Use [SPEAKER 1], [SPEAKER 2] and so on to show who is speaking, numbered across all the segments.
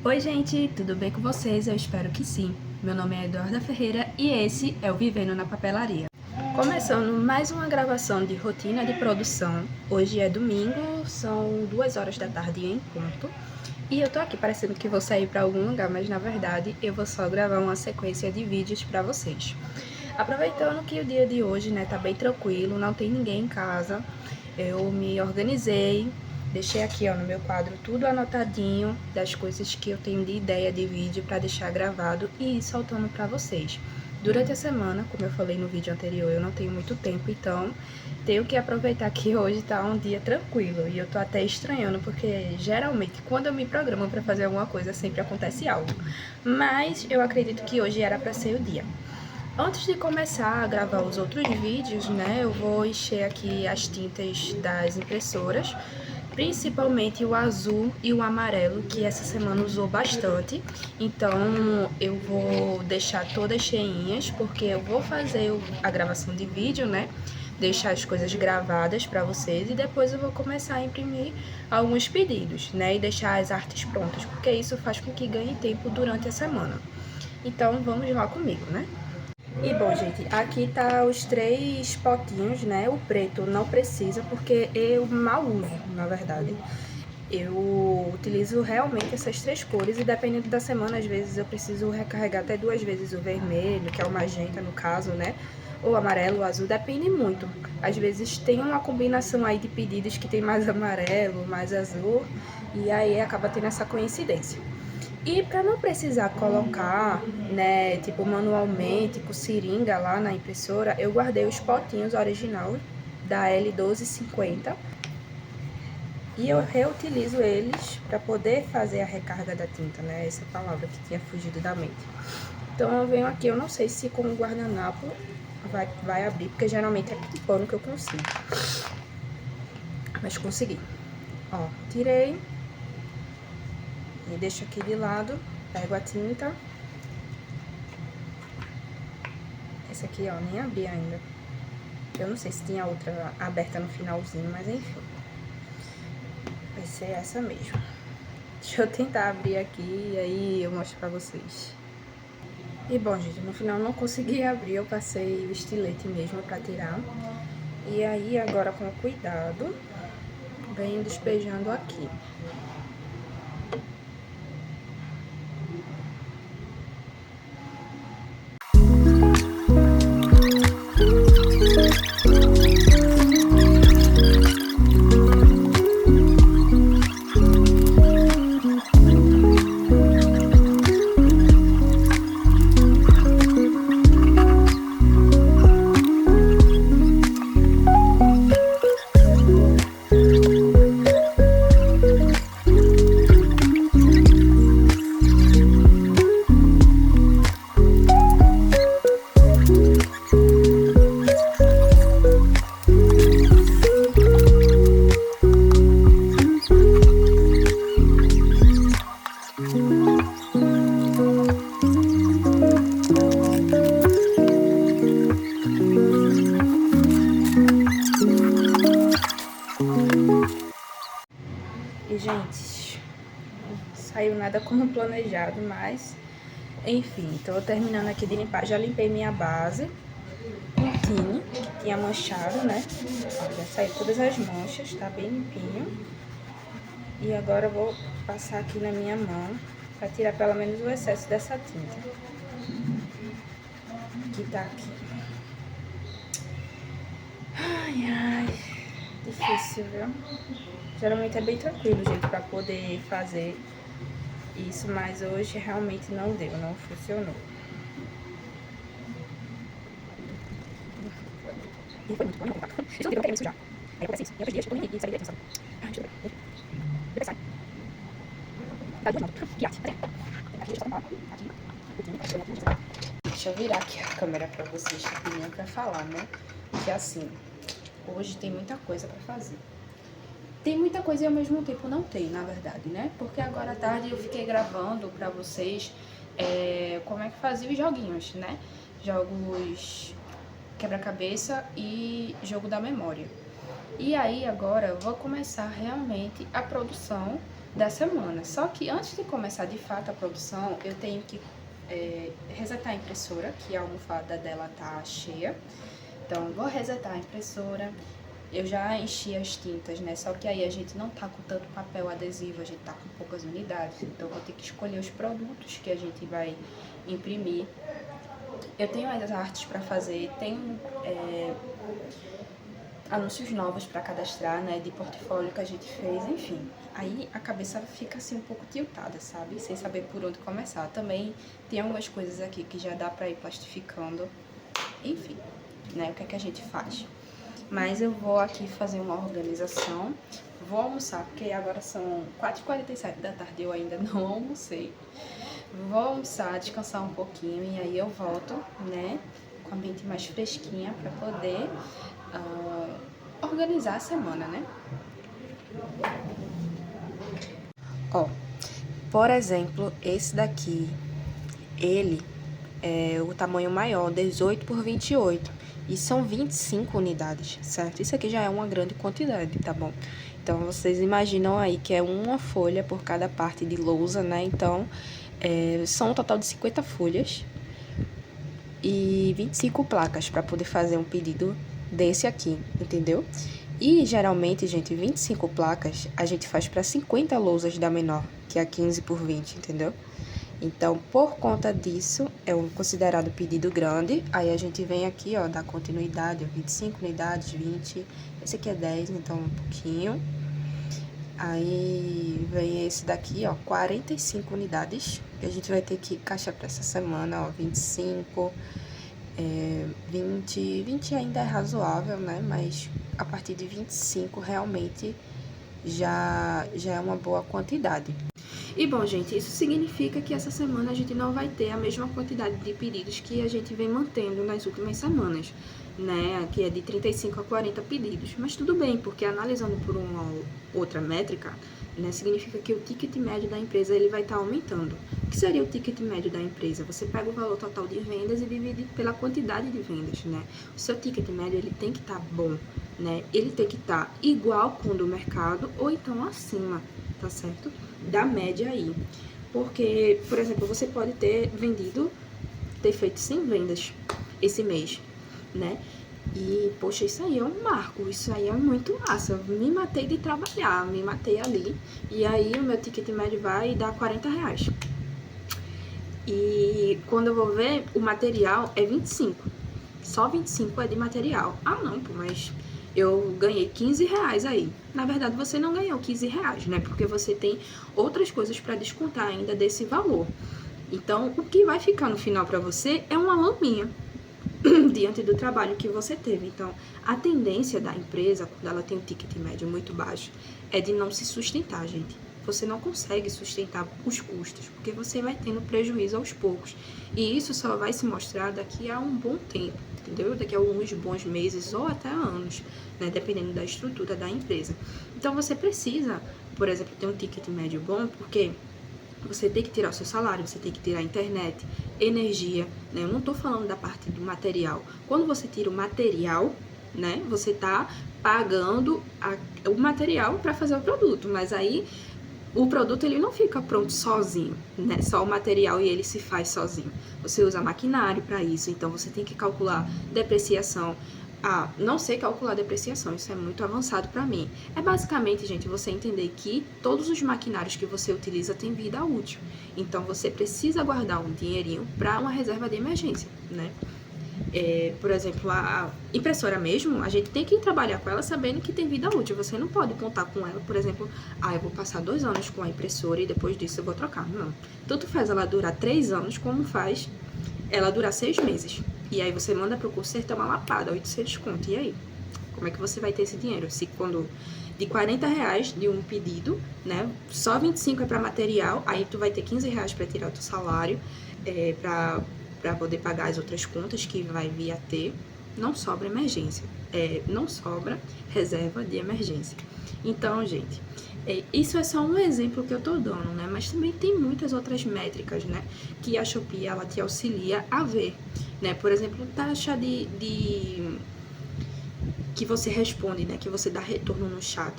[SPEAKER 1] Oi gente, tudo bem com vocês? Eu espero que sim. Meu nome é Eduarda Ferreira e esse é o Vivendo na Papelaria. Começando mais uma gravação de rotina de produção. Hoje é domingo, são 2 horas da tarde em ponto. E eu tô aqui parecendo que vou sair para algum lugar, mas na verdade eu vou só gravar uma sequência de vídeos para vocês. Aproveitando que o dia de hoje, né, tá bem tranquilo, não tem ninguém em casa, eu me organizei, deixei aqui, ó, no meu quadro tudo anotadinho das coisas que eu tenho de ideia de vídeo para deixar gravado e ir soltando para vocês. Durante a semana, como eu falei no vídeo anterior, eu não tenho muito tempo, então tenho que aproveitar que hoje tá um dia tranquilo. E eu tô até estranhando, porque geralmente quando eu me programo para fazer alguma coisa, sempre acontece algo. Mas eu acredito que hoje era para ser o dia. Antes de começar a gravar os outros vídeos, né, eu vou encher aqui as tintas das impressoras, principalmente o azul e o amarelo, que essa semana usou bastante. Então eu vou deixar todas cheinhas, porque eu vou fazer a gravação de vídeo, né, deixar as coisas gravadas para vocês e depois eu vou começar a imprimir alguns pedidos, né, e deixar as artes prontas, porque isso faz com que ganhe tempo durante a semana. Então vamos lá comigo, né? E bom, gente, aqui tá os 3 potinhos, né? O preto não precisa, porque eu mal uso, na verdade. Eu utilizo realmente essas 3 cores e dependendo da semana, às vezes eu preciso recarregar até 2 vezes o vermelho, que é o magenta no caso, né? Ou amarelo, ou azul, depende muito. Às vezes tem uma combinação aí de pedidos que tem mais amarelo, mais azul, e aí acaba tendo essa coincidência. E para não precisar colocar, né, tipo manualmente com seringa lá na impressora, eu guardei os potinhos original da L1250 e eu reutilizo eles para poder fazer a recarga da tinta, né? Essa palavra que tinha fugido da mente. Então eu venho aqui, eu não sei se com o guardanapo vai abrir, porque geralmente é com pano que eu consigo. Mas consegui. Ó, tirei e deixo aqui de lado, pego a tinta. Essa aqui, ó, nem abri ainda. Eu não sei se tinha outra aberta no finalzinho, mas enfim. Vai ser essa mesmo. Deixa eu tentar abrir aqui e aí eu mostro pra vocês. E bom, gente, no final não consegui abrir, eu passei o estilete mesmo pra tirar. E aí, agora com cuidado, venho despejando aqui. E, gente, saiu nada como planejado, mas enfim, tô terminando aqui de limpar. Já limpei minha base, pintinho, que tinha manchado, né? Ó, já saiu todas as manchas, tá bem limpinho. E agora eu vou passar aqui na minha mão pra tirar pelo menos o excesso dessa tinta que tá aqui. Ai, ai, difícil, viu? Geralmente é bem tranquilo, gente, pra poder fazer isso, mas hoje realmente não deu, não funcionou. E foi muito bom, não. Isso não deu pra querer sujar. Aí acontece isso. E outros dias eu tô nem aí e sabe direito, ai, deixa eu ver. Depois sai. Tá duas mãos. Que arte. Aqui, deixa eu só aqui. Deixa eu virar aqui a câmera pra vocês rapidinho pra falar, né? Que assim, hoje tem muita coisa pra fazer. Tem muita coisa e ao mesmo tempo não tem, na verdade, né? Porque agora à tarde eu fiquei gravando pra vocês como é que fazia os joguinhos, né? Jogos quebra-cabeça e jogo da memória. E aí agora eu vou começar realmente a produção da semana. Só que antes de começar de fato a produção, eu tenho que resetar a impressora, que a almofada dela tá cheia. Então, vou resetar a impressora. Eu já enchi as tintas, né? Só que aí a gente não tá com tanto papel adesivo, a gente tá com poucas unidades. Então, vou ter que escolher os produtos que a gente vai imprimir. Eu tenho as artes para fazer, tenho anúncios novos para cadastrar, né? De portfólio que a gente fez, enfim. Aí a cabeça fica assim um pouco tiltada, sabe? Sem saber por onde começar. Também tem algumas coisas aqui que já dá para ir plastificando. Enfim, né? O que é que a gente faz? Mas eu vou aqui fazer uma organização. Vou almoçar, porque agora são 4h47 da tarde e eu ainda não almocei. Vou almoçar, descansar um pouquinho e aí eu volto, né? Com a mente mais fresquinha para poder organizar a semana, né? Ó, por exemplo, esse daqui, ele é o tamanho maior, 18 por 28. E são 25 unidades, certo? Isso aqui já é uma grande quantidade, tá bom? Então, vocês imaginam aí que é uma folha por cada parte de lousa, né? Então, são um total de 50 folhas e 25 placas para poder fazer um pedido desse aqui, entendeu? E, geralmente, gente, 25 placas a gente faz para 50 lousas da menor, que é 15 por 20, entendeu? Então, por conta disso, é um considerado pedido grande. Aí a gente vem aqui, ó, dar continuidade, 25 unidades, 20. Esse aqui é 10, então um pouquinho. Aí vem esse daqui, ó, 45 unidades. Que a gente vai ter que encaixar para essa semana, ó, 25, 20. 20 ainda é razoável, né? Mas a partir de 25 realmente já é uma boa quantidade. E bom, gente, isso significa que essa semana a gente não vai ter a mesma quantidade de pedidos que a gente vem mantendo nas últimas semanas, né? Que é de 35 a 40 pedidos. Mas tudo bem, porque analisando por uma outra métrica, né, significa que o ticket médio da empresa ele vai estar aumentando. O que seria o ticket médio da empresa? Você pega o valor total de vendas e divide pela quantidade de vendas, né? O seu ticket médio ele tem que estar bom, né? Ele tem que estar igual com o do mercado ou então acima, tá certo? Da média aí. Porque, por exemplo, você pode ter feito 100 vendas esse mês, né? E, poxa, isso aí é um marco, isso aí é muito massa. Eu me matei de trabalhar, me matei ali. E aí o meu ticket médio vai dar R$40. E quando eu vou ver, o material é 25. Só 25 é de material. Ah, não, pô, mas eu ganhei R$15 aí. Na verdade, você não ganhou R$15, né? Porque você tem outras coisas para descontar ainda desse valor. Então, o que vai ficar no final para você é uma laminha diante do trabalho que você teve. Então, a tendência da empresa, quando ela tem um ticket médio muito baixo, é de não se sustentar, gente. Você não consegue sustentar os custos, porque você vai tendo prejuízo aos poucos. E isso só vai se mostrar daqui a um bom tempo, entendeu? Daqui a alguns bons meses ou até anos, né? Dependendo da estrutura da empresa. Então, você precisa, por exemplo, ter um ticket médio bom, porque você tem que tirar o seu salário, você tem que tirar a internet, energia, né? Eu não tô falando da parte do material. Quando você tira o material, né? Você tá pagando o material para fazer o produto, mas aí o produto ele não fica pronto sozinho, né? Só o material e ele se faz sozinho. Você usa maquinário para isso, então você tem que calcular depreciação. Ah, não sei calcular depreciação, isso é muito avançado para mim. É basicamente, gente, você entender que todos os maquinários que você utiliza têm vida útil. Então, você precisa guardar um dinheirinho para uma reserva de emergência, né? Por exemplo, a impressora mesmo, a gente tem que trabalhar com ela sabendo que tem vida útil. Você não pode contar com ela, por exemplo, eu vou passar 2 anos com a impressora e depois disso eu vou trocar. Não. Tanto faz ela durar 3 anos, como faz ela durar 6 meses. E aí você manda pro conserto uma lapada, 800 conto. E aí? Como é que você vai ter esse dinheiro? Se quando de R$40 de um pedido, né? Só 25 é para material, aí tu vai ter R$15 para tirar o teu salário, para poder pagar as outras contas que vai vir a ter. Não sobra emergência, não sobra reserva de emergência. Então, gente, isso é só um exemplo que eu tô dando, né? Mas também tem muitas outras métricas, né? Que a Shopee, ela te auxilia a ver, né? Por exemplo, taxa que você responde, né? Que você dá retorno no chat.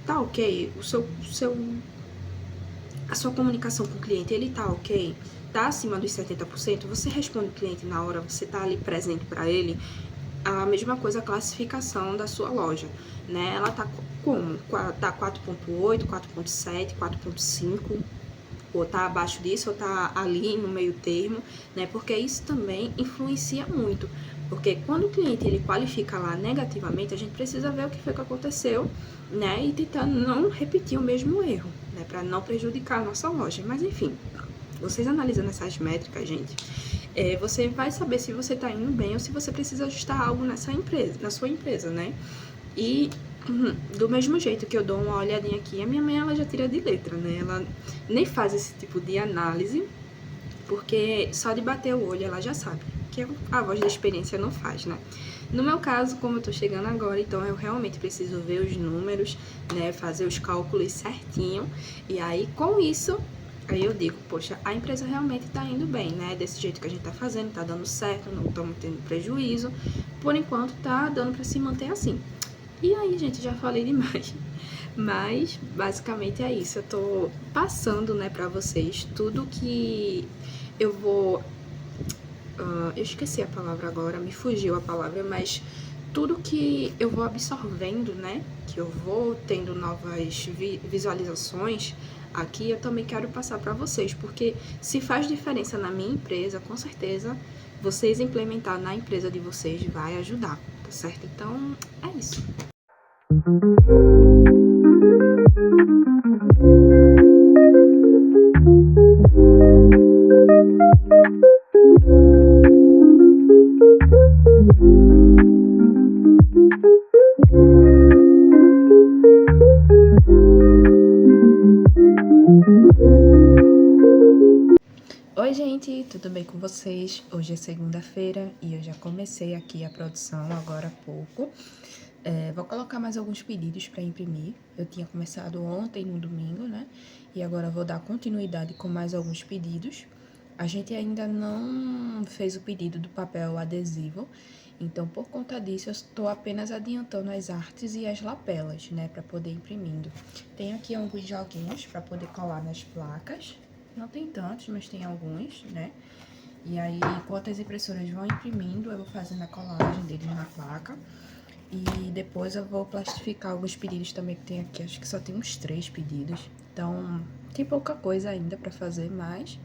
[SPEAKER 1] Tá ok? A sua comunicação com o cliente, ele tá ok? Tá acima dos 70%? Você responde o cliente na hora, você tá ali presente para ele? A mesma coisa a classificação da sua loja, né? Ela tá como? Tá 4.8, 4.7, 4.5, ou tá abaixo disso, ou tá ali no meio termo, né? Porque isso também influencia muito. Porque quando o cliente ele qualifica lá negativamente, a gente precisa ver o que foi que aconteceu, né? E tentar não repetir o mesmo erro, né? Para não prejudicar a nossa loja. Mas enfim, vocês analisando essas métricas, gente, você vai saber se você está indo bem ou se você precisa ajustar algo nessa empresa, na sua empresa, né? E do mesmo jeito que eu dou uma olhadinha aqui, a minha mãe ela já tira de letra, né? Ela nem faz esse tipo de análise, porque só de bater o olho ela já sabe, que a voz da experiência não faz, né? No meu caso, como eu tô chegando agora, então eu realmente preciso ver os números, né? Fazer os cálculos certinho, e aí com isso aí eu digo, poxa, a empresa realmente tá indo bem, né? Desse jeito que a gente tá fazendo, tá dando certo, não estamos tendo prejuízo. Por enquanto, tá dando para se manter assim. E aí, gente, já falei demais. Mas, basicamente é isso. Eu tô passando, né, pra vocês tudo que eu vou... eu esqueci a palavra agora, me fugiu a palavra, mas tudo que eu vou absorvendo, né, que eu vou tendo novas visualizações aqui, eu também quero passar para vocês, porque se faz diferença na minha empresa, com certeza vocês implementar na empresa de vocês vai ajudar, tá certo? Então, é isso. Oi gente, tudo bem com vocês? Hoje é segunda-feira e eu já comecei aqui a produção agora há pouco. Vou colocar mais alguns pedidos para imprimir. Eu tinha começado ontem no domingo, né? E agora vou dar continuidade com mais alguns pedidos. A gente ainda não fez o pedido do papel adesivo, então por conta disso eu estou apenas adiantando as artes e as lapelas, né? Para poder imprimindo. Tenho aqui alguns joguinhos para poder colar nas placas. Não tem tantos, mas tem alguns, né? E aí, enquanto as impressoras vão imprimindo, eu vou fazendo a colagem deles na placa. E depois eu vou plastificar alguns pedidos também que tem aqui. Acho que só tem uns 3 pedidos. Então, tem pouca coisa ainda pra fazer, mas...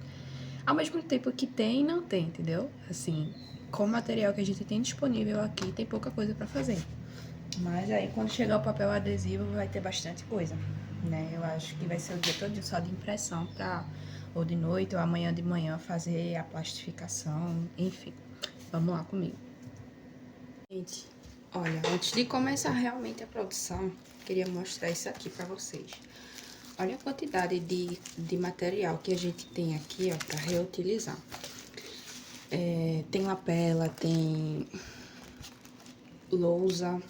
[SPEAKER 1] ao mesmo tempo que tem, não tem, entendeu? Assim, com o material que a gente tem disponível aqui, tem pouca coisa pra fazer. Mas aí, quando chegar o papel adesivo, vai ter bastante coisa, né? Eu acho que vai ser o dia todo só de impressão pra... ou de noite ou amanhã de manhã fazer a plastificação, enfim. Vamos lá comigo. Gente, olha, antes de começar realmente a produção, queria mostrar isso aqui pra vocês. Olha a quantidade de material que a gente tem aqui, ó, pra reutilizar. Tem lapela, tem lousa,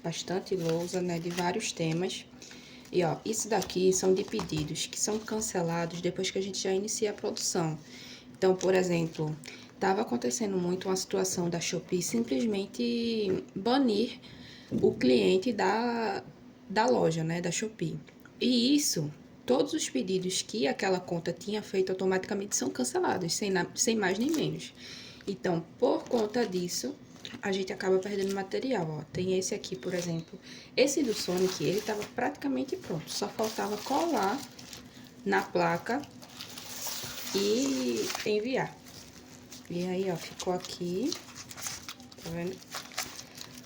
[SPEAKER 1] bastante lousa, né, de vários temas. E, ó, isso daqui são de pedidos que são cancelados depois que a gente já inicia a produção. Então, por exemplo, tava acontecendo muito uma situação da Shopee simplesmente banir o cliente da loja, né, da Shopee. E isso, todos os pedidos que aquela conta tinha feito automaticamente são cancelados, sem mais nem menos. Então, por conta disso, a gente acaba perdendo material, ó. Tem esse aqui, por exemplo. Esse do Sonic, ele tava praticamente pronto. Só faltava colar na placa e enviar. E aí, ó, ficou aqui. Tá vendo?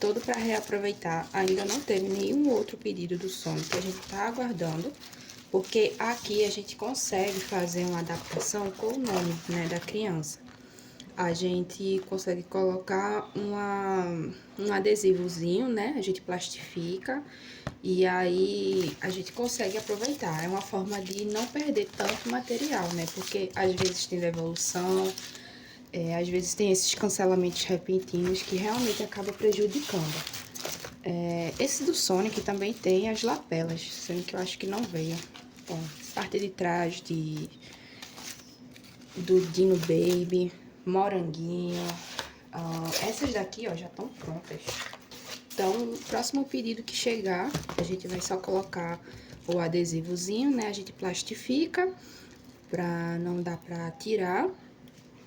[SPEAKER 1] Todo para reaproveitar. Ainda não teve nenhum outro pedido do Sonic. A gente tá aguardando. Porque aqui a gente consegue fazer uma adaptação com o nome, né, da criança. A gente consegue colocar um adesivozinho, né? A gente plastifica e aí a gente consegue aproveitar. É uma forma de não perder tanto material, né? Porque às vezes tem devolução, às vezes tem esses cancelamentos repentinos que realmente acaba prejudicando. Esse do Sonic também tem as lapelas, sendo que eu acho que não veio. Bom, parte de trás do Dino Baby, moranguinho. Essas daqui, ó, já estão prontas. Então, o próximo pedido que chegar, a gente vai só colocar o adesivozinho, né? A gente plastifica pra não dar pra tirar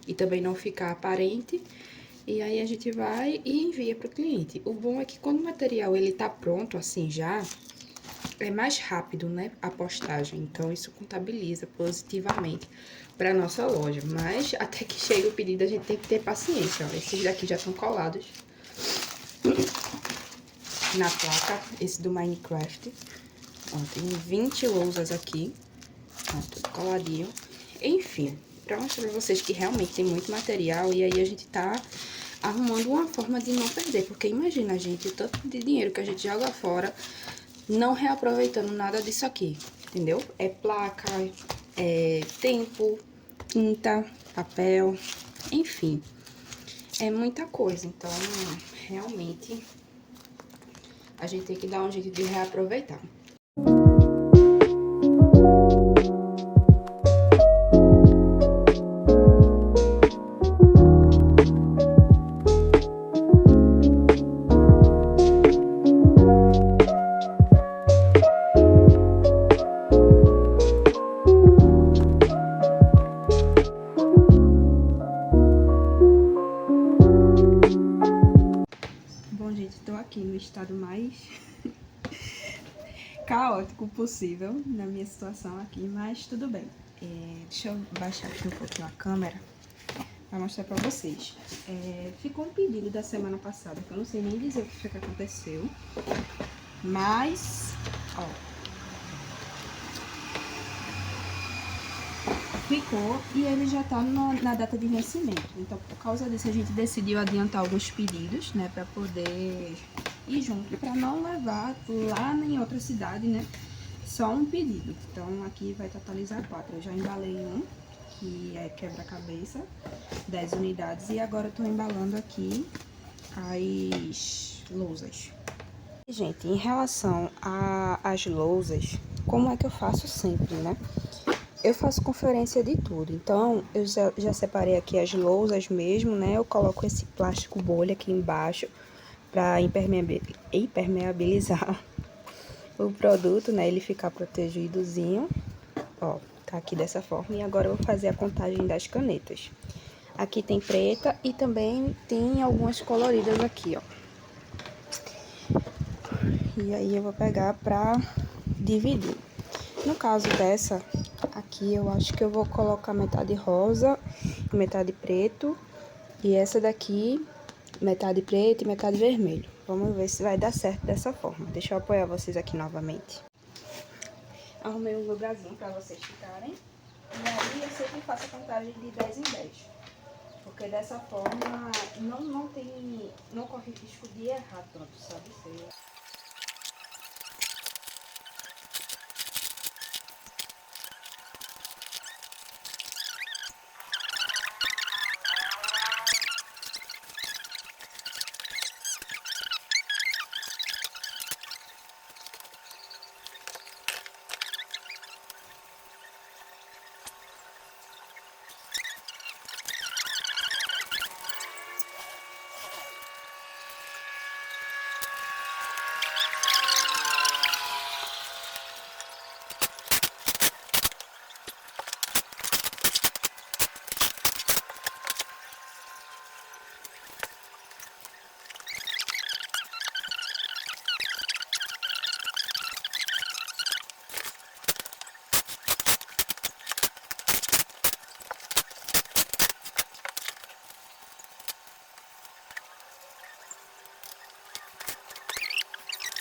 [SPEAKER 1] e também não ficar aparente. E aí a gente vai e envia pro cliente. O bom é que quando o material ele tá pronto assim já, é mais rápido, né, a postagem. Então isso contabiliza positivamente para nossa loja. Mas até que chegue o pedido a gente tem que ter paciência. Ó, esses daqui já estão colados na placa, esse do Minecraft. Ó, tem 20 lousas aqui, ó, tudo coladinho. Enfim, pra mostrar pra vocês que realmente tem muito material e aí a gente tá arrumando uma forma de não perder. Porque imagina, gente, o tanto de dinheiro que a gente joga fora não reaproveitando nada disso aqui, entendeu? É placa, é tempo, tinta, papel, enfim. É muita coisa, então, realmente, a gente tem que dar um jeito de reaproveitar. Bom, gente, tô aqui no estado mais caótico possível na minha situação aqui, mas tudo bem. Deixa eu baixar aqui um pouquinho a câmera pra mostrar pra vocês. Ficou um pedido da semana passada, que eu não sei nem dizer o que foi que aconteceu, mas, ó, ficou e ele já tá na data de vencimento. Então, por causa disso, a gente decidiu adiantar alguns pedidos, né, pra poder ir junto, pra não levar lá em outra cidade, né, só um pedido. Então, aqui vai totalizar 4. Eu já embalei um, que é quebra-cabeça, 10 unidades, e agora eu tô embalando aqui as lousas. Gente, em relação às lousas, como é que eu faço sempre, né? Eu faço conferência de tudo, então eu já separei aqui as lousas mesmo, né? Eu coloco esse plástico bolha aqui embaixo para impermeabilizar o produto, né? Ele ficar protegidozinho, ó, tá aqui dessa forma. E agora eu vou fazer a contagem das canetas. Aqui tem preta e também tem algumas coloridas aqui, ó. E aí eu vou pegar pra dividir. No caso dessa aqui, eu acho que eu vou colocar metade rosa e metade preto. E essa daqui, metade preto e metade vermelho. Vamos ver se vai dar certo dessa forma. Deixa eu apoiar vocês aqui novamente. Arrumei um lugarzinho pra vocês ficarem. E aí eu sempre faço a contagem de 10 em 10. Porque dessa forma não corre risco de errar tanto, sabe?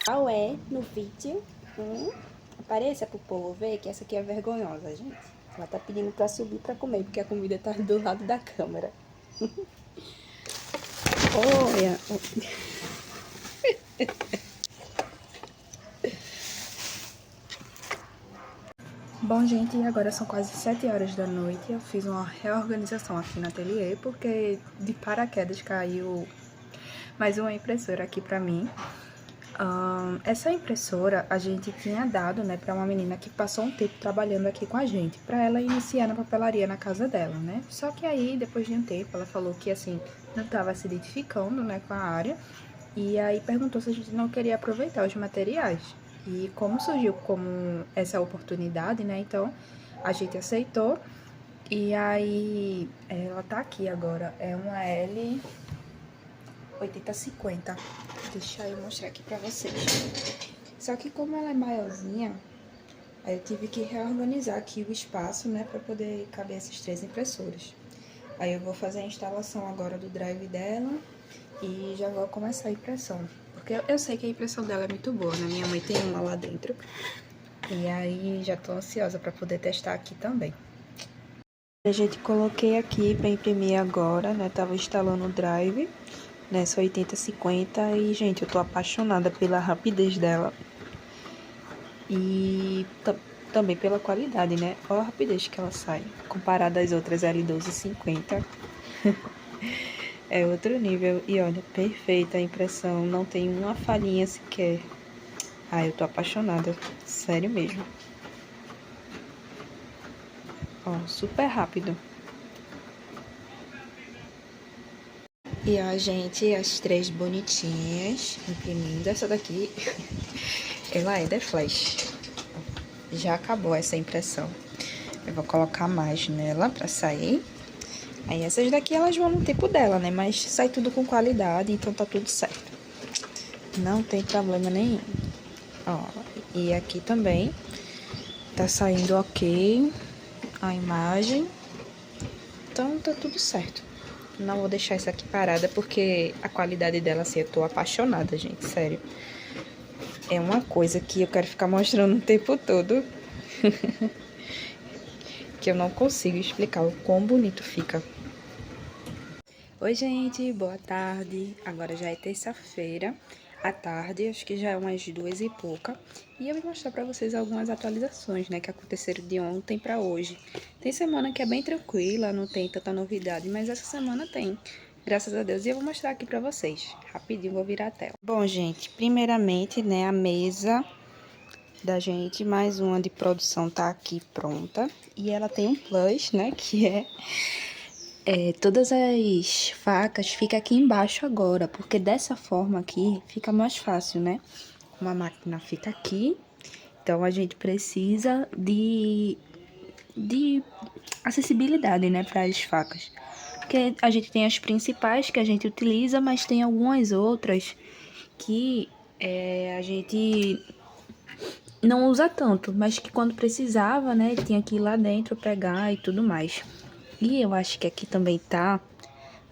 [SPEAKER 1] Qual é no vídeo? Apareça pro povo ver que essa aqui é vergonhosa, gente. Ela tá pedindo pra subir pra comer, porque a comida tá do lado da câmera. Olha. Bom, gente, agora são quase 7 horas da noite. Eu fiz uma reorganização aqui no ateliê, porque de paraquedas caiu mais uma impressora aqui pra mim. Essa impressora a gente tinha dado, né, pra uma menina que passou um tempo trabalhando aqui com a gente, pra ela iniciar na papelaria na casa dela, né? Só que aí, depois de um tempo, ela falou que, assim, não tava se identificando, né, com a área E aí perguntou se a gente não queria aproveitar os materiais. E como surgiu como essa oportunidade, né? Então a gente aceitou. E aí ela tá aqui agora. É uma L8050. Deixa eu mostrar aqui pra vocês. Só que como ela é maiorzinha, aí eu tive que reorganizar aqui o espaço, né? Pra poder caber essas 3 impressoras. Aí eu vou fazer a instalação agora do drive dela e já vou começar a impressão. Porque eu sei que a impressão dela é muito boa, né? Minha mãe tem uma lá dentro. E aí já tô ansiosa pra poder testar aqui também. A gente coloquei aqui pra imprimir agora, né? Tava instalando o drive nessa 8050 e, gente, eu tô apaixonada pela rapidez dela. E também pela qualidade, né? Olha a rapidez que ela sai, comparada às outras L1250. É outro nível. E olha, perfeita a impressão, não tem uma falhinha sequer. Ai, eu tô apaixonada, sério mesmo. Ó, super rápido. E ó, gente, as 3 bonitinhas imprimindo. Essa daqui, ela é da Flash. Já acabou essa impressão. Eu vou colocar mais nela pra sair. Aí essas daqui elas vão no tempo dela, né? Mas sai tudo com qualidade, então tá tudo certo. Não tem problema nenhum. Ó, e aqui também tá saindo ok a imagem. Então tá tudo certo. Não vou deixar essa aqui parada porque a qualidade dela, assim, eu tô apaixonada, gente, sério. É uma coisa que eu quero ficar mostrando o tempo todo. Que eu não consigo explicar o quão bonito fica. Oi, gente, boa tarde. Agora já é terça-feira, à tarde, acho que já é umas 2 e pouca. E eu vou mostrar pra vocês algumas atualizações, né, que aconteceram de ontem pra hoje. Tem semana que é bem tranquila, não tem tanta novidade, mas essa semana tem, graças a Deus. E eu vou mostrar aqui pra vocês. Rapidinho, vou virar a tela. Bom, gente, primeiramente, né, a mesa da gente, mais uma de produção tá aqui pronta. E ela tem um plus, né, que todas as facas ficam aqui embaixo agora, porque dessa forma aqui fica mais fácil, né? Uma máquina fica aqui, então a gente precisa de acessibilidade, né, para as facas. Porque a gente tem as principais que a gente utiliza, mas tem algumas outras que a gente não usa tanto, mas que quando precisava, né, tinha que ir lá dentro pegar e tudo mais. E eu acho que aqui também tá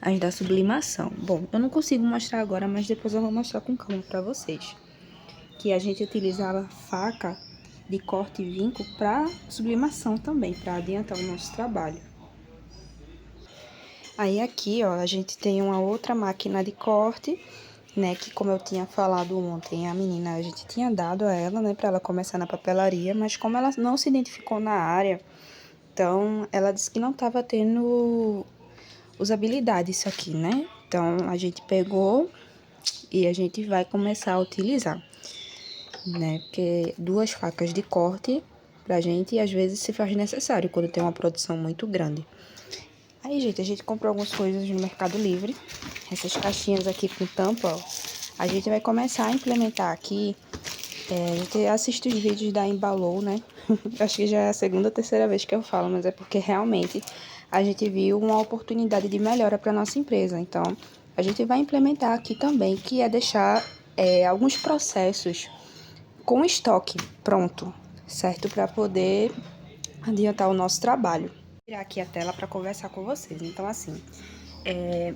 [SPEAKER 1] as da sublimação. Bom, eu não consigo mostrar agora, mas depois eu vou mostrar com calma pra vocês. Que a gente utilizava faca de corte e vinco para sublimação também, para adiantar o nosso trabalho. Aí aqui, ó, a gente tem uma outra máquina de corte, né, que como eu tinha falado ontem, a menina, a gente tinha dado a ela, né, para ela começar na papelaria, mas como ela não se identificou na área, então ela disse que não estava tendo usabilidade isso aqui, né? Então a gente pegou e a gente vai começar a utilizar, né? Porque 2 facas de corte pra gente às vezes se faz necessário quando tem uma produção muito grande. Aí, gente, a gente comprou algumas coisas no Mercado Livre. Essas caixinhas aqui com tampa, ó. A gente vai começar a implementar aqui. A gente assiste os vídeos da Embalou, né? Acho que já é a segunda ou terceira vez que eu falo, mas é porque realmente a gente viu uma oportunidade de melhora para nossa empresa. Então, a gente vai implementar aqui também, que é deixar alguns processos com estoque pronto, certo? Para poder adiantar o nosso trabalho. Vou tirar aqui a tela para conversar com vocês. Então, assim,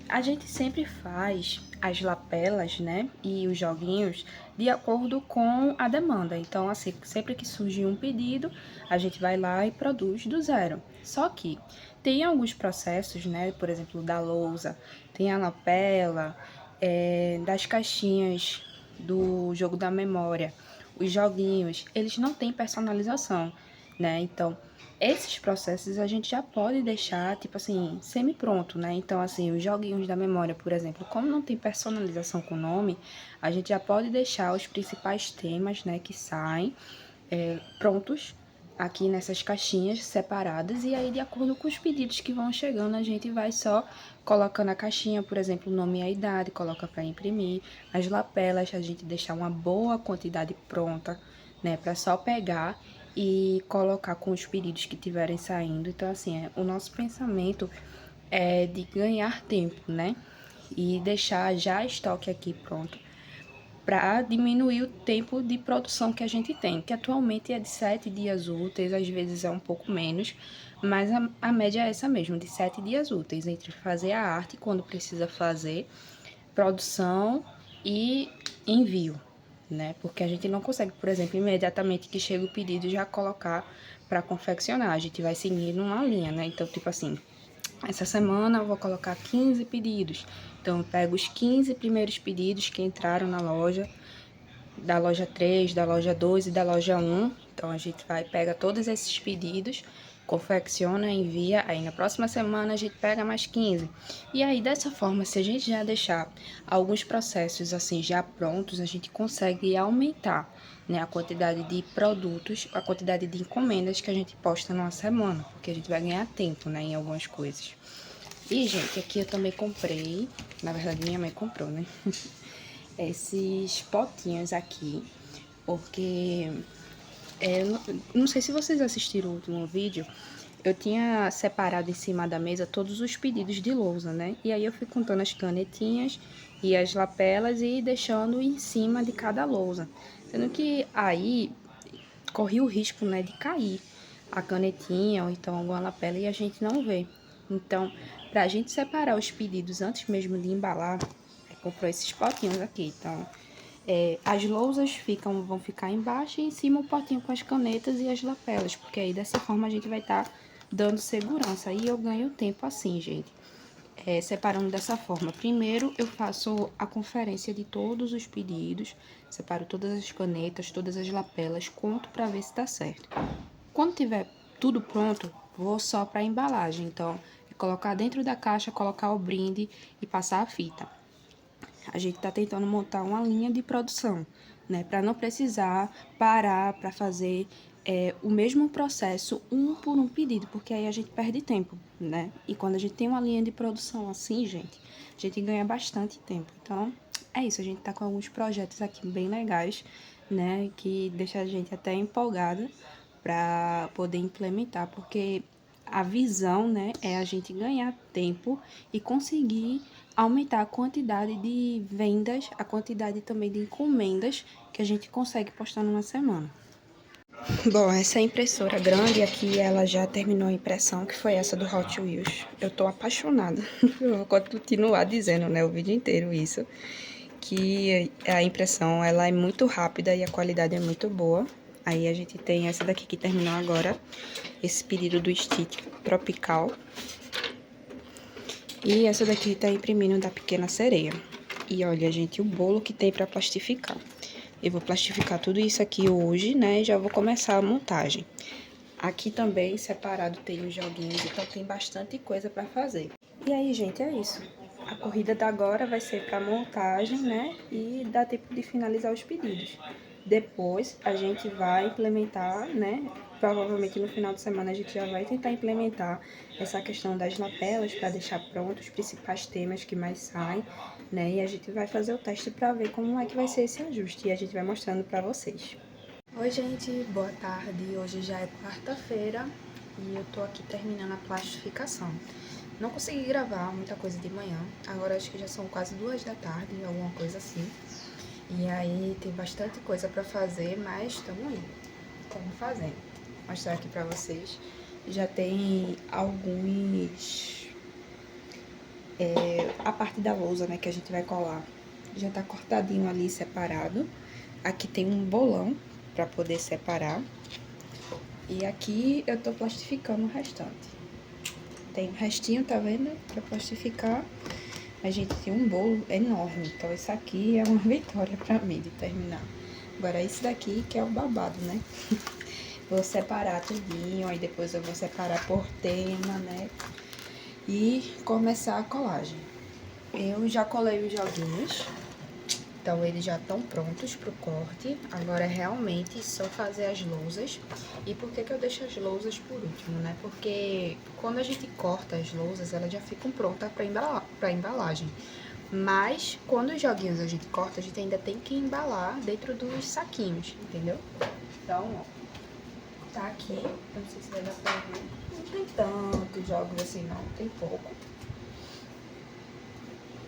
[SPEAKER 1] a gente sempre faz as lapelas, né, e os joguinhos de acordo com a demanda. Então, assim, sempre que surge um pedido, a gente vai lá e produz do zero. Só que tem alguns processos, né, por exemplo, da lousa, tem a lapela, das caixinhas do jogo da memória, os joguinhos, eles não têm personalização, né? Então, esses processos a gente já pode deixar, tipo assim, semi-pronto, né? Então, assim, os joguinhos da memória, por exemplo, como não tem personalização com o nome, a gente já pode deixar os principais temas, né, que saem prontos aqui nessas caixinhas separadas, e aí de acordo com os pedidos que vão chegando, a gente vai só colocando a caixinha, por exemplo, o nome e a idade, coloca para imprimir. As lapelas, a gente deixar uma boa quantidade pronta, né, para só pegar e colocar com os pedidos que tiverem saindo. Então, assim, o nosso pensamento é de ganhar tempo, né, e deixar já estoque aqui pronto, para diminuir o tempo de produção que a gente tem, que atualmente é de 7 dias úteis, às vezes é um pouco menos, mas a média é essa mesmo, de 7 dias úteis, entre fazer a arte quando precisa fazer, produção e envio, né? Porque a gente não consegue, por exemplo, imediatamente que chega o pedido, já colocar para confeccionar, a gente vai seguir numa linha, né? Então, tipo assim, essa semana eu vou colocar 15 pedidos. Então, eu pego os 15 primeiros pedidos que entraram na loja, da loja 3, da loja 2 e da loja 1. Então, a gente vai, pega todos esses pedidos, confecciona, envia. Aí, na próxima semana, a gente pega mais 15. E aí, dessa forma, se a gente já deixar alguns processos, assim, já prontos, a gente consegue aumentar, né, a quantidade de produtos, a quantidade de encomendas que a gente posta numa semana. Porque a gente vai ganhar tempo, né, em algumas coisas. E, gente, aqui eu também comprei, na verdade minha mãe comprou, né? Esses potinhos aqui, porque não sei se vocês assistiram o último vídeo, eu tinha separado em cima da mesa todos os pedidos de lousa, né? E aí eu fui contando as canetinhas e as lapelas e deixando em cima de cada lousa. Sendo que aí corri o risco, né, de cair a canetinha ou então alguma lapela e a gente não vê. Então, pra gente separar os pedidos antes mesmo de embalar, comprou esses potinhos aqui. Então, as lousas vão ficar embaixo e em cima o potinho com as canetas e as lapelas, porque aí dessa forma a gente vai estar dando segurança. Aí eu ganho tempo assim, gente. Separando dessa forma. Primeiro, eu faço a conferência de todos os pedidos, separo todas as canetas, todas as lapelas, conto para ver se tá certo. Quando tiver tudo pronto, vou só para embalagem. Então, colocar dentro da caixa, colocar o brinde e passar a fita. A gente tá tentando montar uma linha de produção, né, para não precisar parar para fazer o mesmo processo um por um pedido, porque aí a gente perde tempo, né? E quando a gente tem uma linha de produção assim, gente, a gente ganha bastante tempo. Então, é isso, a gente tá com alguns projetos aqui bem legais, né, que deixa a gente até empolgada para poder implementar, porque a visão, né, é a gente ganhar tempo e conseguir aumentar a quantidade de vendas, a quantidade também de encomendas que a gente consegue postar numa semana. Bom, essa impressora grande aqui, ela já terminou a impressão, que foi essa do Hot Wheels. Eu tô apaixonada. Eu vou continuar dizendo, né, o vídeo inteiro isso, que a impressão, ela é muito rápida e a qualidade é muito boa. Aí a gente tem essa daqui que terminou agora, esse pedido do Stitch Tropical. E essa daqui tá imprimindo da Pequena Sereia. E olha, gente, o bolo que tem pra plastificar. Eu vou plastificar tudo isso aqui hoje, né? E já vou começar a montagem. Aqui também, separado, tem os joguinhos, então tem bastante coisa pra fazer. E aí, gente, é isso. A corrida da agora vai ser pra montagem, né? E dá tempo de finalizar os pedidos. Depois, a gente vai implementar, né? Provavelmente no final de semana a gente já vai tentar implementar essa questão das lapelas para deixar prontos os principais temas que mais saem, né? E a gente vai fazer o teste para ver como é que vai ser esse ajuste e a gente vai mostrando para vocês. Oi, gente, boa tarde. Hoje já é quarta-feira e eu tô aqui terminando a plastificação. Não consegui gravar muita coisa de manhã, agora acho que já são quase 2 da tarde, alguma coisa assim. E aí tem bastante coisa pra fazer, mas estamos aí, estamos fazendo. Vou mostrar aqui pra vocês. Já tem alguns... a parte da lousa, né, que a gente vai colar, já tá cortadinho ali, separado. Aqui tem um bolão pra poder separar. E aqui eu tô plastificando o restante. Tem um restinho, tá vendo? Pra plastificar. A gente tem um bolo enorme, então isso aqui é uma vitória pra mim de terminar. Agora esse daqui que é o babado, né? Vou separar tudinho, aí depois eu vou separar por tema, né? E começar a colagem. Eu já colei os joguinhos. Então, eles já estão prontos para o corte. Agora, é realmente só fazer as lousas. E por que eu deixo as lousas por último, né? Porque quando a gente corta as lousas, elas já ficam prontas para embalagem. Mas, quando os joguinhos a gente corta, a gente ainda tem que embalar dentro dos saquinhos, entendeu? Então, ó, tá aqui. Eu não sei se vai dar pra ver. Não tem tantos jogos assim, não. Tem pouco.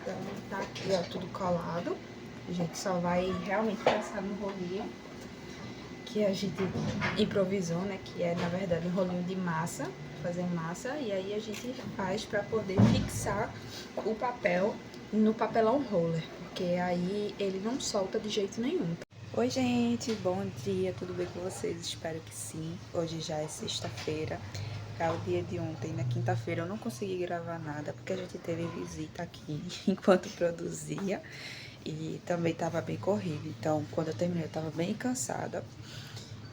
[SPEAKER 1] Então, tá aqui, ó, tudo colado. A gente só vai realmente passar no rolinho que a gente improvisou, né? Que é, na verdade, um rolinho de massa, fazer massa. E aí a gente faz pra poder fixar o papel no papelão roller, porque aí ele não solta de jeito nenhum. Oi, gente, bom dia, tudo bem com vocês? Espero que sim. Hoje já é sexta-feira. Para o dia de ontem, na quinta-feira, eu não consegui gravar nada porque a gente teve visita aqui enquanto produzia e também estava bem corrido. Então, quando eu terminei, eu estava bem cansada.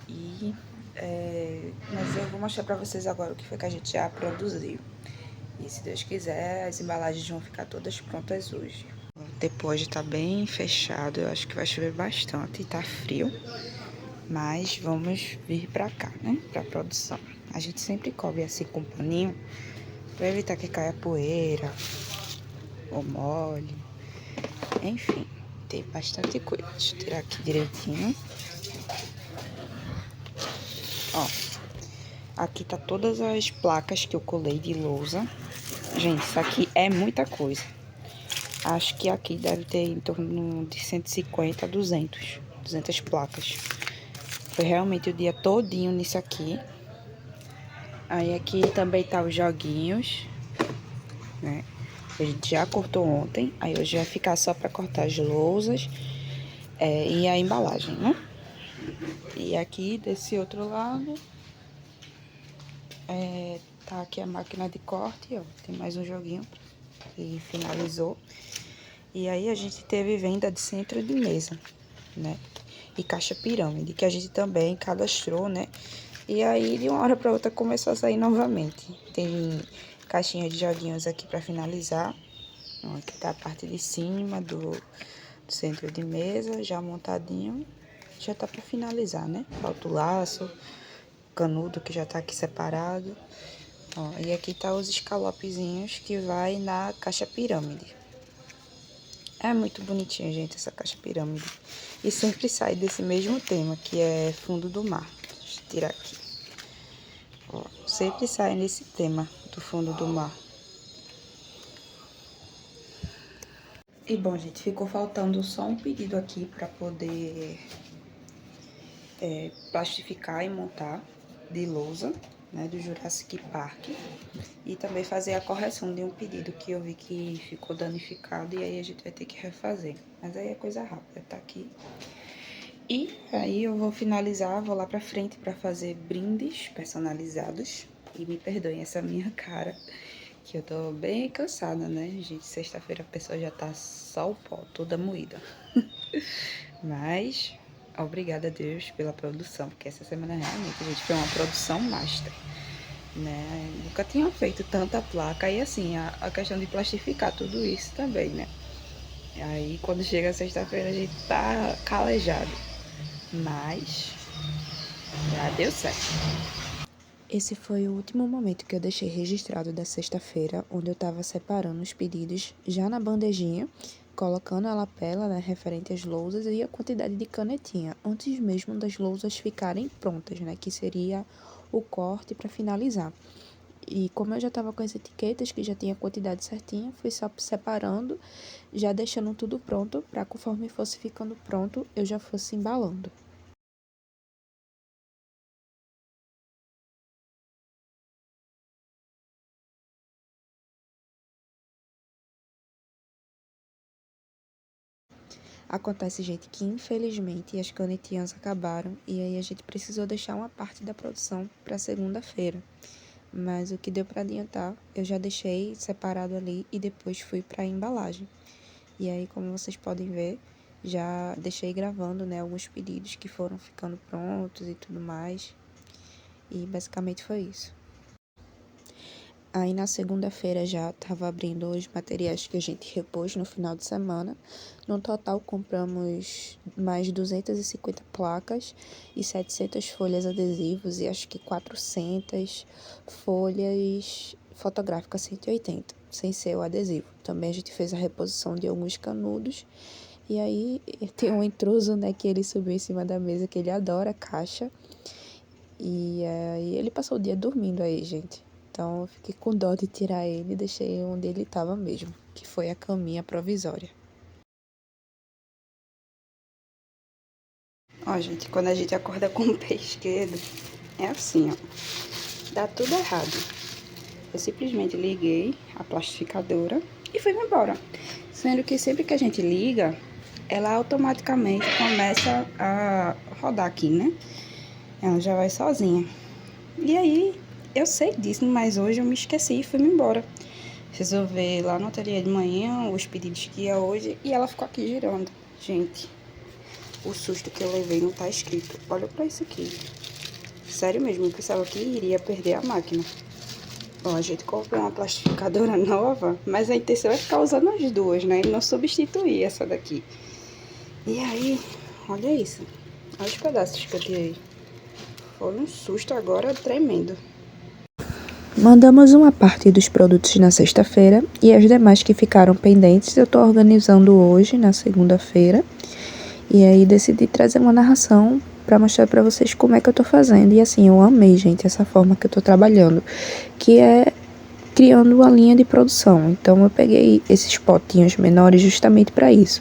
[SPEAKER 1] Mas eu vou mostrar para vocês agora o que foi que a gente já produziu. E se Deus quiser, as embalagens vão ficar todas prontas hoje. Depois de estar bem fechado, eu acho que vai chover bastante e tá frio. Mas vamos vir pra cá, né? Pra produção. A gente sempre cobre assim com um paninho pra evitar que caia poeira ou mole. Enfim, tem bastante coisa. Deixa eu tirar aqui direitinho. Ó, aqui tá todas as placas que eu colei de lousa. Gente, isso aqui é muita coisa. Acho que aqui deve ter em torno de 150 a 200 placas. Foi realmente o dia todinho nisso aqui. Aí aqui também tá os joguinhos, né? A gente já cortou ontem. Aí hoje vai ficar só pra cortar as lousas e a embalagem, né? E aqui desse outro lado tá aqui a máquina de corte, ó. Tem mais um joguinho que finalizou. E aí a gente teve venda de centro de mesa, né? E caixa pirâmide, que a gente também cadastrou, né? E aí, de uma hora para outra, começou a sair novamente. Tem caixinha de joguinhos aqui para finalizar. Ó, aqui tá a parte de cima do centro de mesa, já montadinho. Já tá para finalizar, né? Falta o laço, canudo que já tá aqui separado. Ó, e aqui tá os escalopezinhos que vai na caixa pirâmide. É muito bonitinho, gente, essa caixa pirâmide. E sempre sai desse mesmo tema, que é fundo do mar. Deixa eu tirar aqui. Ó, sempre sai nesse tema do fundo do mar. E bom, gente, ficou faltando só um pedido aqui pra poder plastificar e montar de lousa, né, do Jurassic Park. E também fazer a correção de um pedido que eu vi que ficou danificado e aí a gente vai ter que refazer. Mas aí é coisa rápida, tá aqui. E aí eu vou finalizar, vou lá pra frente pra fazer brindes personalizados. E me perdoem essa minha cara, que eu tô bem cansada, né, gente? Sexta-feira a pessoa já tá só o pó, toda moída. Mas, obrigada a Deus pela produção, porque essa semana realmente, gente, foi uma produção master, né? Nunca tinha feito tanta placa e assim, a questão de plastificar tudo isso também, né? Aí quando chega sexta-feira a gente tá calejado, mas já deu certo. Esse foi o último momento que eu deixei registrado da sexta-feira, onde eu estava separando os pedidos já na bandejinha, colocando a lapela, né, referente às lousas e a quantidade de canetinha, antes mesmo das lousas ficarem prontas, né, que seria o corte para finalizar. E como eu já estava com as etiquetas, que já tinha a quantidade certinha, fui só separando, já deixando tudo pronto, para conforme fosse ficando pronto, eu já fosse embalando. Acontece, gente, que infelizmente as canetinhas acabaram e aí a gente precisou deixar uma parte da produção para segunda-feira. Mas o que deu para adiantar, eu já deixei separado ali e depois fui para a embalagem. E aí, como vocês podem ver, já deixei gravando, né, alguns pedidos que foram ficando prontos e tudo mais. E basicamente foi isso. Aí na segunda-feira já estava abrindo os materiais que a gente repôs no final de semana. No total compramos mais 250 placas e 700 folhas adesivos e acho que 400 folhas fotográficas 180, sem ser o adesivo. Também a gente fez a reposição de alguns canudos. E aí tem um intruso, né, que ele subiu em cima da mesa, que ele adora caixa. E aí ele passou o dia dormindo aí, gente. Então eu fiquei com dó de tirar ele e deixei onde ele estava mesmo, que foi a caminha provisória. Ó, gente, quando a gente acorda com o pé esquerdo, é assim, ó. Dá tudo errado. Eu simplesmente liguei a plastificadora e fui embora. Sendo que sempre que a gente liga, ela automaticamente começa a rodar aqui, né? Ela já vai sozinha. E aí, eu sei disso, mas hoje eu me esqueci e fui-me embora. Resolver lá no ateliê de manhã os pedidos que ia hoje e ela ficou aqui girando. Gente, o susto que eu levei não tá escrito. Olha pra isso aqui. Sério mesmo, eu pensava que iria perder a máquina. Bom, a gente comprou uma plastificadora nova, mas a intenção é ficar usando as duas, né? E não substituir essa daqui. E aí, olha isso. Olha os pedaços que eu tirei. Foi um susto agora tremendo. Mandamos uma parte dos produtos na sexta-feira e as demais que ficaram pendentes eu tô organizando hoje, na segunda-feira. E aí decidi trazer uma narração para mostrar para vocês como é que eu tô fazendo. E assim, eu amei, gente, essa forma que eu tô trabalhando, que é criando uma linha de produção. Então eu peguei esses potinhos menores justamente para isso.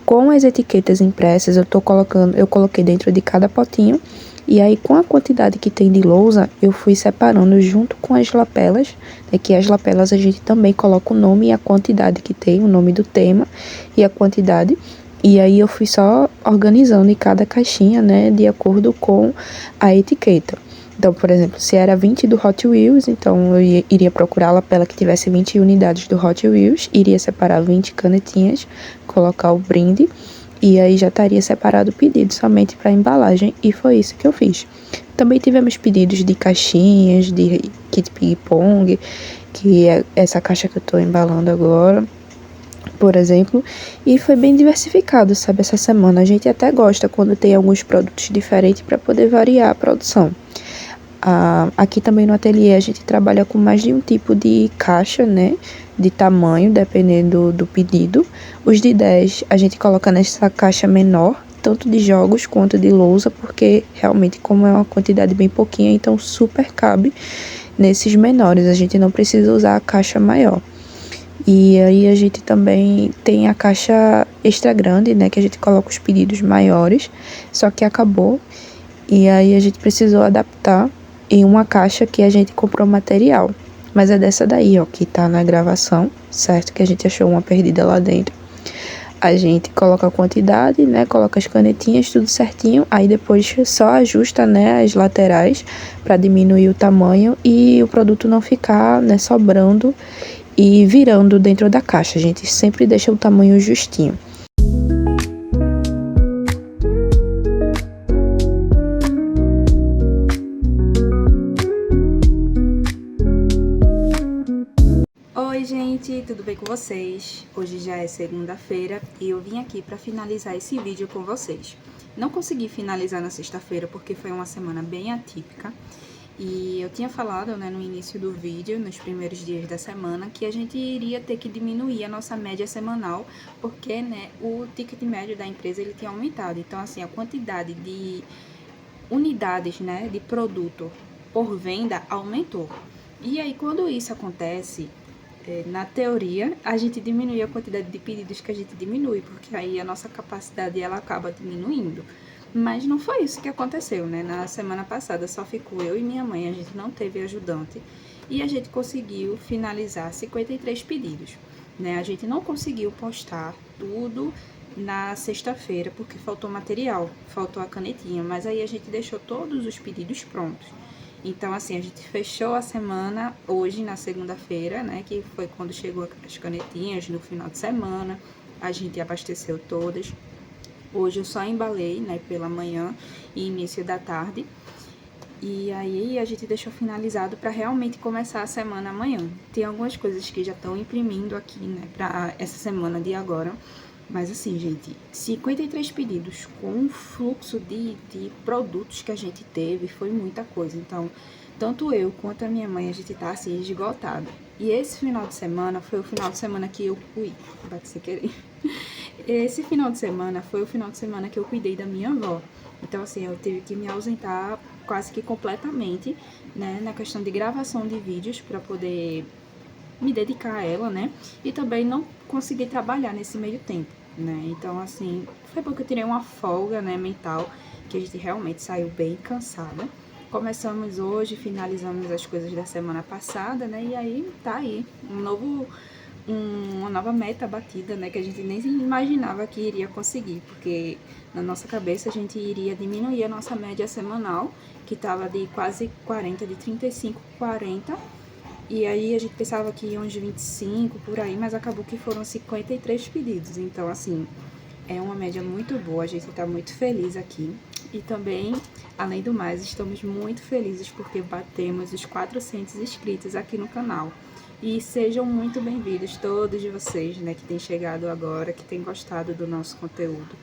[SPEAKER 1] Com as etiquetas impressas, eu coloquei dentro de cada potinho. E aí, com a quantidade que tem de lousa, eu fui separando junto com as lapelas, né, que as lapelas a gente também coloca o nome e a quantidade que tem, o nome do tema e a quantidade. E aí eu fui só organizando em cada caixinha, né, de acordo com a etiqueta. Então, por exemplo, se era 20 do Hot Wheels, então eu iria procurar a lapela que tivesse 20 unidades do Hot Wheels, iria separar 20 canetinhas, colocar o brinde, e aí já estaria separado o pedido somente para embalagem, e foi isso que eu fiz. Também tivemos pedidos de caixinhas, de kit ping-pong, que é essa caixa que eu estou embalando agora, por exemplo, e foi bem diversificado, sabe, essa semana. A gente até gosta quando tem alguns produtos diferentes para poder variar a produção. Aqui também no ateliê a gente trabalha com mais de um tipo de caixa, né, de tamanho, dependendo do pedido. Os de 10 a gente coloca nessa caixa menor, tanto de jogos quanto de lousa, porque realmente como é uma quantidade bem pouquinha, então super cabe nesses menores, a gente não precisa usar a caixa maior. E aí a gente também tem a caixa extra grande, né, que a gente coloca os pedidos maiores, só que acabou, e aí a gente precisou adaptar em uma caixa que a gente comprou material. Mas é dessa daí, ó, que tá na gravação, certo? Que a gente achou uma perdida lá dentro. A gente coloca a quantidade, né? Coloca as canetinhas, tudo certinho. Aí depois só ajusta, né, as laterais para diminuir o tamanho e o produto não ficar, né, sobrando e virando dentro da caixa. A gente sempre deixa o tamanho justinho. Oi, gente, tudo bem com vocês? Hoje já é segunda-feira e eu vim aqui para finalizar esse vídeo com vocês. Não consegui finalizar na sexta-feira porque foi uma semana bem atípica e eu tinha falado, né, no início do vídeo, nos primeiros dias da semana, que a gente iria ter que diminuir a nossa média semanal porque, né, o ticket médio da empresa ele tinha aumentado. Então, assim, a quantidade de unidades, né, de produto por venda aumentou. E aí, quando isso acontece, na teoria, a gente diminui a quantidade de pedidos que a gente diminui, porque aí a nossa capacidade ela acaba diminuindo. Mas não foi isso que aconteceu, né? Na semana passada só ficou eu e minha mãe, a gente não teve ajudante. E a gente conseguiu finalizar 53 pedidos, né? A gente não conseguiu postar tudo na sexta-feira, porque faltou material, faltou a canetinha, mas aí a gente deixou todos os pedidos prontos. Então, assim, a gente fechou a semana hoje, na segunda-feira, né, que foi quando chegou as canetinhas no final de semana, a gente abasteceu todas. Hoje eu só embalei, né, pela manhã e início da tarde. E aí a gente deixou finalizado para realmente começar a semana amanhã. Tem algumas coisas que já estão imprimindo aqui, né, para essa semana de agora. Mas assim, gente, 53 pedidos com o fluxo de produtos que a gente teve foi muita coisa. Então, tanto eu quanto a minha mãe, a gente tá assim, esgotada. E esse final de semana foi o final de semana que eu... Ui, bate sem querer. Esse final de semana foi o final de semana que eu cuidei da minha avó. Então, assim, eu tive que me ausentar quase que completamente, né, na questão de gravação de vídeos para poder me dedicar a ela, né, e também não consegui trabalhar nesse meio tempo, né, então, assim, foi bom que eu tirei uma folga, né, mental, que a gente realmente saiu bem cansada. Começamos hoje, finalizamos as coisas da semana passada, né, e aí tá aí, uma nova meta batida, né, que a gente nem imaginava que iria conseguir, porque na nossa cabeça a gente iria diminuir a nossa média semanal, que estava de quase 40, de 35, 40, e aí a gente pensava que iam uns 25 por aí, mas acabou que foram 53 pedidos, então assim, é uma média muito boa, a gente está muito feliz aqui. E também, além do mais, estamos muito felizes porque batemos os 400 inscritos aqui no canal. E sejam muito bem-vindos todos de vocês, né, que têm chegado agora, que têm gostado do nosso conteúdo.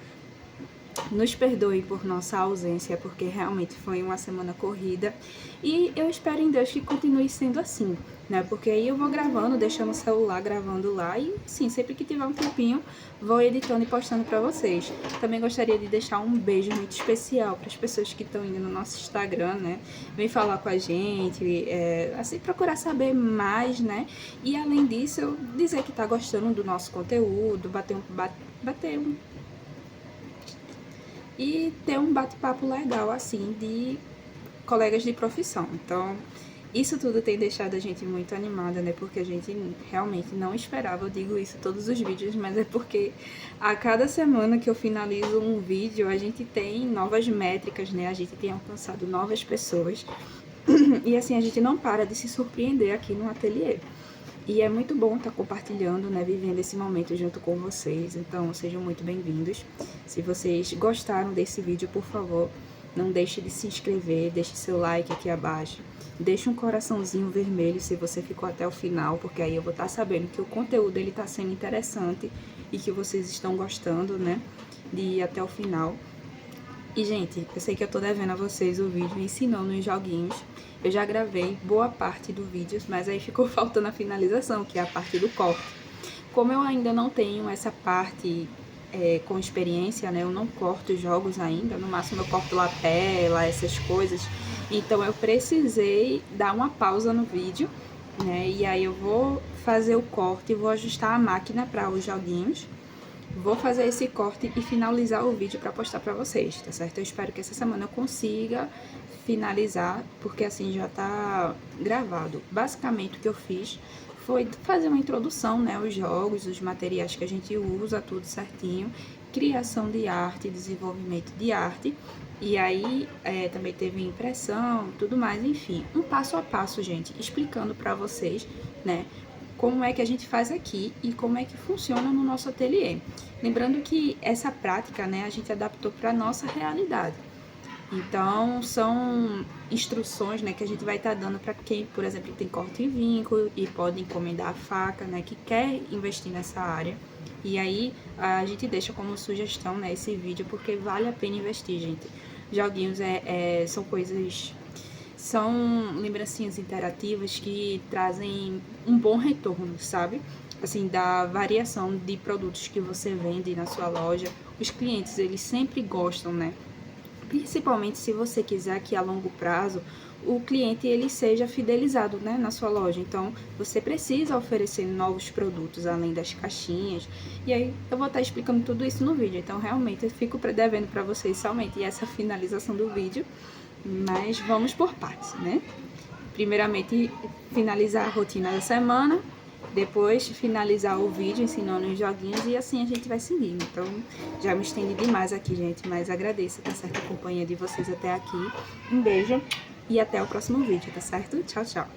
[SPEAKER 1] Nos perdoem por nossa ausência, porque realmente foi uma semana corrida. E eu espero em Deus que continue sendo assim, né? Porque aí eu vou gravando, deixando o celular gravando lá e, sim, sempre que tiver um tempinho, vou editando e postando pra vocês. Também gostaria de deixar um beijo muito especial para as pessoas que estão indo no nosso Instagram, né? Vem falar com a gente, assim, procurar saber mais, né? E além disso, eu dizer que tá gostando do nosso conteúdo, e ter um bate-papo legal, assim, de colegas de profissão. Então, isso tudo tem deixado a gente muito animada, né? Porque a gente realmente não esperava, eu digo isso todos os vídeos, mas é porque a cada semana que eu finalizo um vídeo, a gente tem novas métricas, né? A gente tem alcançado novas pessoas. E assim, a gente não para de se surpreender aqui no ateliê. E é muito bom estar compartilhando, né, vivendo esse momento junto com vocês. Então, sejam muito bem-vindos. Se vocês gostaram desse vídeo, por favor, não deixe de se inscrever, deixe seu like aqui abaixo. Deixe um coraçãozinho vermelho se você ficou até o final, porque aí eu vou estar sabendo que o conteúdo ele está sendo interessante e que vocês estão gostando, né, de ir até o final. E, gente, eu sei que eu tô devendo a vocês o vídeo ensinando os joguinhos. Eu já gravei boa parte do vídeo, mas aí ficou faltando a finalização, que é a parte do corte. Como eu ainda não tenho essa parte com experiência, né? Eu não corto jogos ainda, no máximo eu corto lapela, essas coisas. Então eu precisei dar uma pausa no vídeo, né? E aí eu vou fazer o corte e vou ajustar a máquina para os joguinhos. Vou fazer esse corte e finalizar o vídeo para postar para vocês, tá certo? Eu espero que essa semana eu consiga finalizar, porque assim já tá gravado. Basicamente o que eu fiz foi fazer uma introdução, né? Os jogos, os materiais que a gente usa, tudo certinho. Criação de arte, desenvolvimento de arte. E aí também teve impressão, tudo mais, enfim. Um passo a passo, gente, explicando para vocês, né? Como é que a gente faz aqui e como é que funciona no nosso ateliê. Lembrando que essa prática, né, a gente adaptou para a nossa realidade. Então, são instruções, né, que a gente vai estar dando para quem, por exemplo, tem corte e vinco e pode encomendar a faca, né, que quer investir nessa área. E aí, a gente deixa como sugestão, né, esse vídeo, porque vale a pena investir, gente. Joguinhos são coisas... São lembrancinhas interativas que trazem um bom retorno, sabe? Assim, da variação de produtos que você vende na sua loja. Os clientes, eles sempre gostam, né? Principalmente se você quiser que a longo prazo o cliente ele seja fidelizado, né, na sua loja. Então, você precisa oferecer novos produtos além das caixinhas. E aí, eu vou estar explicando tudo isso no vídeo. Então, realmente, eu fico devendo para vocês somente essa finalização do vídeo. Mas vamos por partes, né? Primeiramente, finalizar a rotina da semana, depois finalizar o vídeo ensinando os joguinhos e assim a gente vai seguindo. Então, já me estendi demais aqui, gente, mas agradeço, tá certo? A companhia de vocês até aqui. Um beijo e até o próximo vídeo, tá certo? Tchau, tchau!